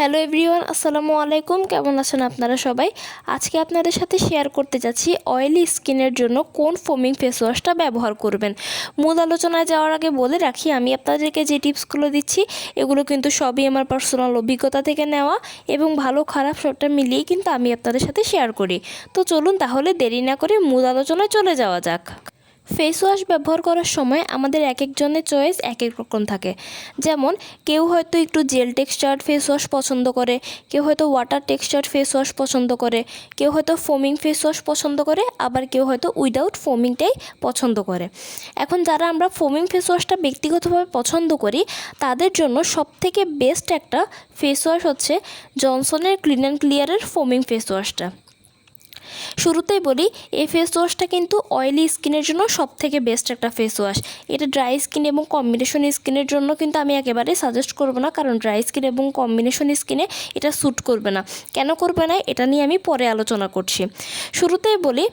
Hello everyone, আসসালামু আলাইকুম। কেমন আছেন আপনারা সবাই? আজকে আপনাদের সাথে শেয়ার করতে যাচ্ছি অয়েলি স্কিনের জন্য কোন ফোমিং ফেস ওয়াশটা ব্যবহার করবেন। মূল আলোচনায় যাওয়ার আগে বলে রাখি, আমি আপনাদেরকে যে টিপসগুলো দিচ্ছি এগুলো কিন্তু সবই আমার পার্সোনাল অভিজ্ঞতা থেকে নেওয়া এবং ভালো খারাপ সবটা মিলিয়ে কিন্তু আমি আপনাদের সাথে শেয়ার করি। তো চলুন তাহলে দেরি না করে মূল আলোচনায় চলে যাওয়া যাক। ফেস ওয়াশ ব্যবহার করার সময় আমাদের এক একজনের চয়েস এক এক রকম থাকে। যেমন কেউ হয়তো একটু জেল টেক্সচার্ড ফেস ওয়াশ পছন্দ করে, কেউ হয়তো ওয়াটার টেক্সচার্ড ফেস ওয়াশ পছন্দ করে, কেউ হয়তো ফোমিং ফেস ওয়াশ পছন্দ করে, আবার কেউ হয়তো উইদাউট ফোমিংটাই পছন্দ করে। এখন যারা আমরা ফোমিং ফেস ওয়াশটা ব্যক্তিগতভাবে পছন্দ করি তাদের জন্য সবথেকে বেস্ট একটা ফেস ওয়াশ হচ্ছে জনসনের ক্লিন অ্যান্ড ক্লিয়ারের ফোমিং ফেস ওয়াশটা। শুরুতেই বলি, এই ফেস ওয়াশটা কিন্তু অয়েলি স্কিনের জন্য সবথেকে বেস্ট একটা ফেস ওয়াশ। এটা ড্রাই স্কিন এবং কম্বিনেশন স্কিনের জন্য কিন্তু আমি একেবারেই সাজেস্ট করব না, কারণ ড্রাই স্কিন এবং কম্বিনেশন স্কিনে এটা স্যুট করবে না। কেন করবে না এটা নিয়ে আমি পরে আলোচনা করছি। শুরুতেই বলি,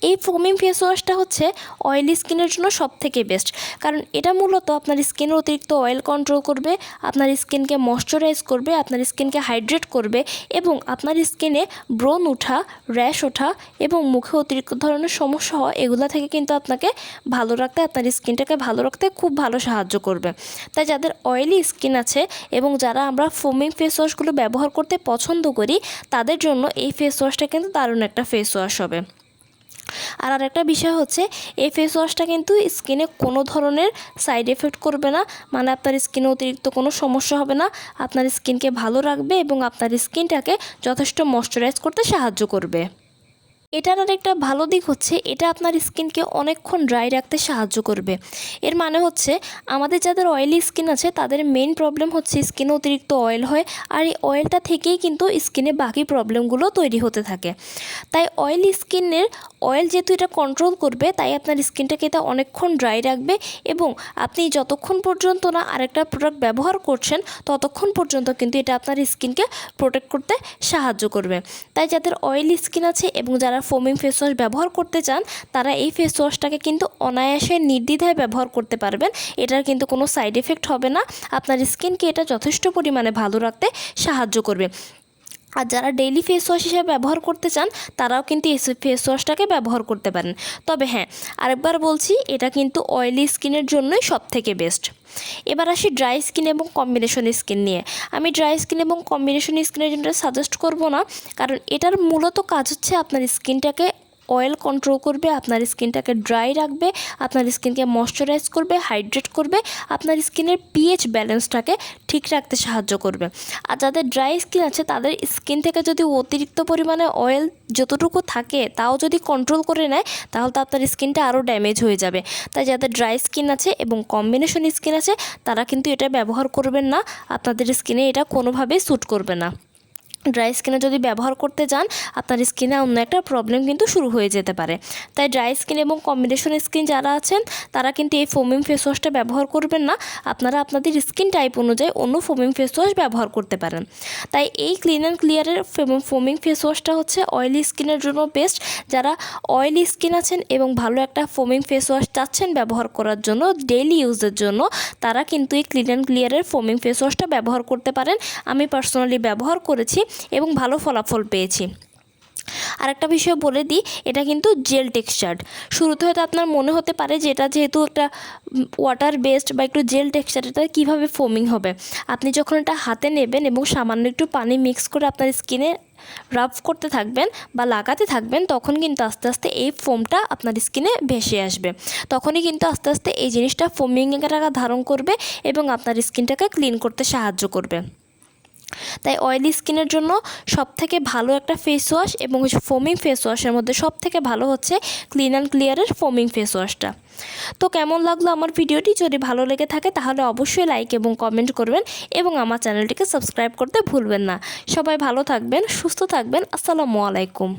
এই ফোমিং ফেস ওয়াশটা হচ্ছে অয়েলি স্কিনের জন্য সবথেকে বেস্ট, কারণ এটা মূলত আপনার স্কিনের অতিরিক্ত অয়েল কন্ট্রোল করবে, আপনার স্কিনকে ময়শ্চারাইজ করবে, আপনার স্কিনকে হাইড্রেট করবে এবং আপনার স্কিনে ব্রণ ওঠা, র্যাশ ওঠা এবং মুখে অতিরিক্ত ধরনের সমস্যা হওয়া এগুলো থেকে কিন্তু আপনাকে ভালো রাখতে, আপনার স্কিনটাকে ভালো রাখতে খুব ভালো সাহায্য করবে। তাই যাদের অয়েলি স্কিন আছে এবং যারা আমরা ফোমিং ফেস ওয়াশগুলো ব্যবহার করতে পছন্দ করি তাদের জন্য এই ফেস ওয়াশটা কিন্তু দারুণ একটা ফেস ওয়াশ হবে। আর আরেকটা বিষয় হচ্ছে, এই ফেস ওয়াশটা কিন্তু স্কিনে কোনো ধরনের সাইড এফেক্ট করবে না, মানে আপনার স্কিনে অতিরিক্ত কোনো সমস্যা হবে না, আপনার স্কিনকে ভালো রাখবে এবং আপনার স্কিনটাকে যথেষ্ট ময়শ্চারাইজ করতে সাহায্য করবে। এটার আরেকটা ভালো দিক হচ্ছে, এটা আপনার স্কিনকে অনেকক্ষণ ড্রাই রাখতে সাহায্য করবে। এর মানে হচ্ছে, আমাদের যাদের অয়েলি স্কিন আছে তাদের মেইন প্রবলেম হচ্ছে স্কিনে অতিরিক্ত অয়েল হয়, আর এই অয়েলটা থেকেই কিন্তু স্কিনে বাকি প্রবলেমগুলো তৈরি হতে থাকে। তাই অয়েলি স্কিনের অয়েল যেহেতু এটা কন্ট্রোল করবে, তাই আপনার স্কিনটাকে এটা অনেকক্ষণ ড্রাই রাখবে এবং আপনি যতক্ষণ পর্যন্ত না আরেকটা প্রোডাক্ট ব্যবহার করছেন ততক্ষণ পর্যন্ত কিন্তু এটা আপনার স্কিনকে প্রোটেক্ট করতে সাহায্য করবে। তাই যাদের অয়েলি স্কিন আছে এবং যারা ফোমিং ফেস ওয়াশ ব্যবহার করতে চান তারা এই ফেস ওয়াশটাকে কিন্তু অনায়াসে নির্দ্বিধায় ব্যবহার করতে পারবেন। এটার কিন্তু কোনো সাইড এফেক্ট হবে না, আপনার স্কিনকে এটা যথেষ্ট পরিমাণে ভালো রাখতে সাহায্য করবে। আর যারা ডেইলি ফেস ওয়াশ হিসেবে ব্যবহার করতে চান তারাও কিন্তু এই ফেস ওয়াশটাকে ব্যবহার করতে পারেন। তবে হ্যাঁ, আরেকবার বলছি, এটা কিন্তু অয়েলি স্কিনের জন্যই সবথেকে বেস্ট। এবার আসি ড্রাই স্কিন এবং কম্বিনেশন স্কিন নিয়ে। আমি ড্রাই স্কিন এবং কম্বিনেশন স্কিনের জন্য সাজেস্ট করব না, কারণ এটার মূলত কাজ হচ্ছে আপনার স্কিনটাকে অয়েল কন্ট্রোল করবে, আপনার স্কিনটাকে ড্রাই রাখবে, আপনার স্কিনকে ময়শ্চারাইজ করবে, হাইড্রেট করবে, আপনার স্কিনের পিএইচ ব্যালেন্সটাকে ঠিক রাখতে সাহায্য করবে। আর যাদের ড্রাই স্কিন আছে তাদের স্কিন থেকে যদি অতিরিক্ত পরিমাণে অয়েল যতটুকু থাকে তাও যদি কন্ট্রোল করে নেয় তাহলে তো আপনার স্কিনটা আরও ড্যামেজ হয়ে যাবে। তাই যাদের ড্রাই স্কিন আছে এবং কম্বিনেশন স্কিন আছে তারা কিন্তু এটা ব্যবহার করবেন না, আপনাদের স্কিনে এটা কোনোভাবেই স্যুট করবে না। ড্রাই স্কিনে যদি ব্যবহার করতে যান আপনার স্কিনে অন্য একটা প্রবলেম কিন্তু শুরু হয়ে যেতে পারে। তাই ড্রাই স্কিন এবং কম্বিনেশন স্কিন যারা আছেন তারা কিন্তু এই ফোমিং ফেস ওয়াশটা ব্যবহার করবেন না, আপনারা আপনাদের স্কিন টাইপ অনুযায়ী অন্য ফোমিং ফেস ওয়াশ ব্যবহার করতে পারেন। তাই এই ক্লিন অ্যান্ড ক্লিয়ারের ফোমিং ফেস ওয়াশটা হচ্ছে অয়েলি স্কিনের জন্য বেস্ট। যারা অয়েলি স্কিন আছেন এবং ভালো একটা ফোমিং ফেস ওয়াশ চাচ্ছেন ব্যবহার করার জন্য ডেইলি ইউজের জন্য, তারা কিন্তু এই ক্লিন অ্যান্ড ক্লিয়ারের ফোমিং ফেস ওয়াশটা ব্যবহার করতে পারেন। আমি পার্সোনালি ব্যবহার করেছি এবং ভালো ফলাফল পেয়েছি। আরেকটা বিষয় বলে দিই, এটা কিন্তু জেল টেক্সচার্ড। শুরুতে হয়তো আপনার মনে হতে পারে যে এটা যেহেতু একটা ওয়াটার বেসড বা একটু জেল টেক্সচার, এটা কীভাবে ফোমিং হবে। আপনি যখন এটা হাতে নেবেন এবং সামান্য একটু পানি মিক্স করে আপনার স্কিনে রাব করতে থাকবেন বা লাগাতে থাকবেন, তখন কিন্তু আস্তে আস্তে এই ফোমটা আপনার স্কিনে ভেসে আসবে। তখনই কিন্তু আস্তে আস্তে এই জিনিসটা ফোমিংয়ের আকার ধারণ করবে এবং আপনার স্কিনটাকে ক্লিন করতে সাহায্য করবে। তাই অয়েলি স্কিনের জন্য সবথেকে ভালো একটা ফেস ওয়াশ এবং ফোমিং ফেস ওয়াশের মধ্যে সবথেকে ভালো হচ্ছে ক্লিন অ্যান্ড ক্লিয়ারের ফোমিং ফেস ওয়াশটা। তো কেমন লাগলো আমার ভিডিওটি? যদি ভালো লেগে থাকে তাহলে অবশ্যই লাইক এবং কমেন্ট করবেন এবং আমার চ্যানেলটিকে সাবস্ক্রাইব করতে ভুলবেন না। সবাই ভালো থাকবেন, সুস্থ থাকবেন। আসসালামু আলাইকুম।